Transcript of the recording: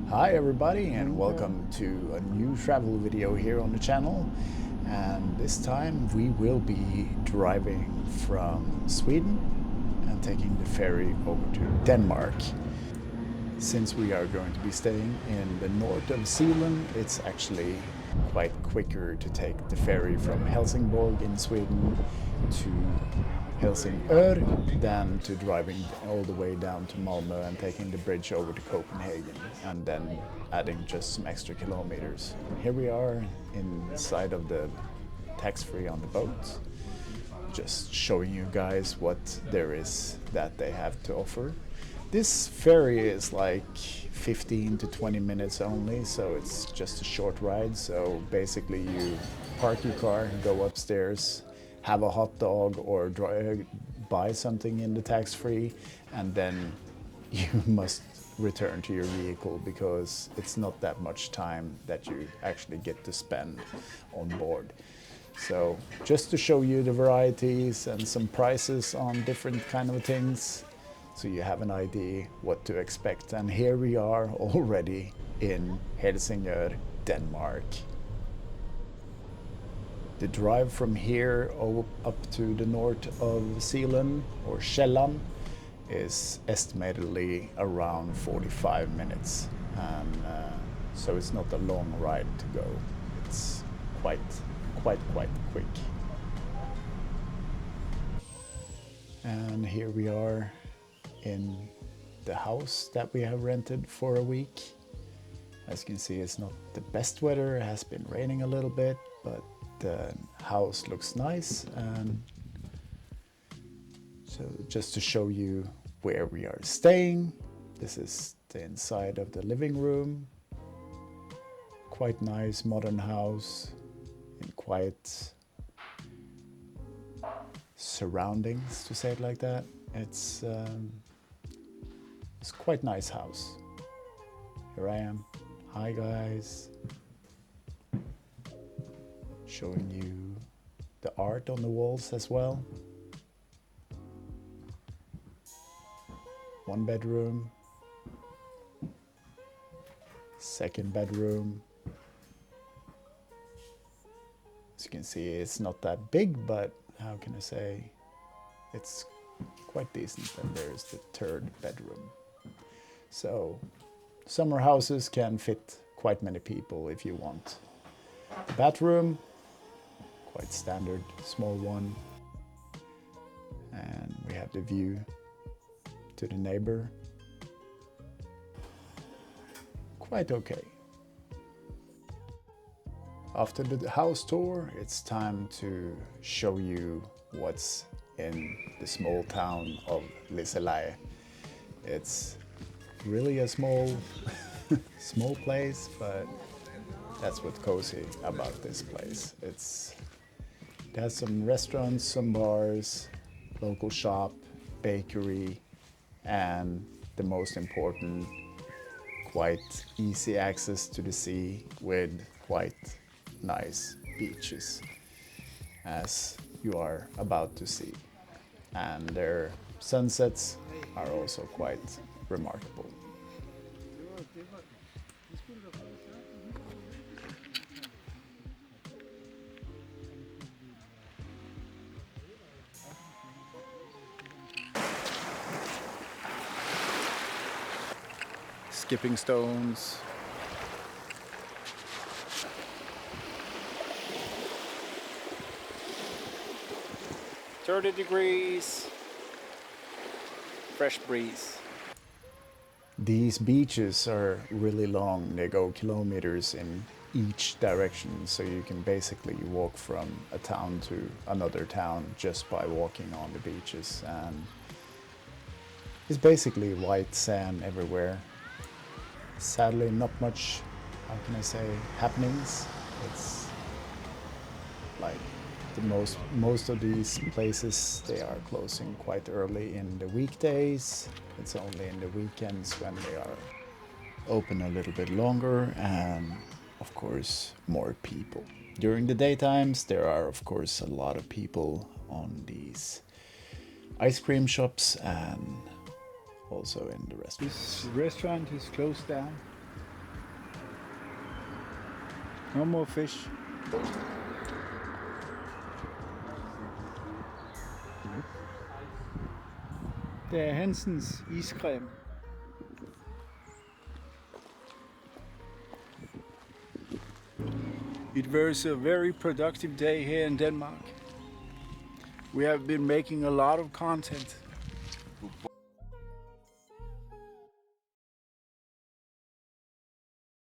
Hi everybody, and welcome to a new travel video here on the channel. And this time we will be driving from Sweden and taking the ferry over to Denmark. Since we are going to be staying in the north of Zealand, it's actually quite quicker to take the ferry from Helsingør in Sweden to Helsingør than to driving all the way down to Malmö and taking the bridge over to Copenhagen and then adding just some extra kilometers. Here we are inside of the tax-free on the boat, just showing you guys what there is that they have to offer. This ferry is like 15 to 20 minutes only, so it's just a short ride. So basically you park your car, go upstairs, have a hot dog or buy something in the tax-free, and then you must return to your vehicle because it's not that much time that you actually get to spend on board. So just to show you the varieties and some prices on different kind of things, so you have an idea what to expect. And here we are already in Helsingør, Denmark. The drive from here up to the north of Zealand or Sjælland is estimatedly around 45 minutes. And so it's not a long ride to go. It's quite quick. And here we are in the house that we have rented for a week. As you can see, it's not the best weather. It has been raining a little bit, but the house looks nice. And so just to show you where we are staying, this is the inside of the living room. Quite nice modern house in quite surroundings, to say it like that. It's quite nice house. Here I am. Hi guys. Showing you the art on the walls as well. One bedroom. Second bedroom. As you can see, it's not that big, but how can I say, it's quite decent. And there's the third bedroom. So summer houses can fit quite many people if you want. The bathroom, quite standard, small one. And we have the view to the neighbor. Quite okay. After the house tour, it's time to show you what's in the small town of Liseleje. It's really a small place, but that's what's cozy about this place. It has some restaurants, some bars, local shop, bakery, and the most important, quite easy access to the sea with quite nice beaches, as you are about to see. And their sunsets are also quite remarkable. Skipping stones. 30 degrees. Fresh breeze. These beaches are really long. They go kilometers in each direction, so you can basically walk from a town to another town just by walking on the beaches. And it's basically white sand everywhere. Sadly, not much, how can I say, happenings. It's like most of these places, they are closing quite early in the weekdays. It's only in the weekends when they are open a little bit longer, and of course more people. During the daytimes there are of course a lot of people on these ice cream shops and also in the restaurant. This restaurant is closed down. No more fish. Det er Hansens iscreme. It was a very productive day here in Denmark. We have been making a lot of content.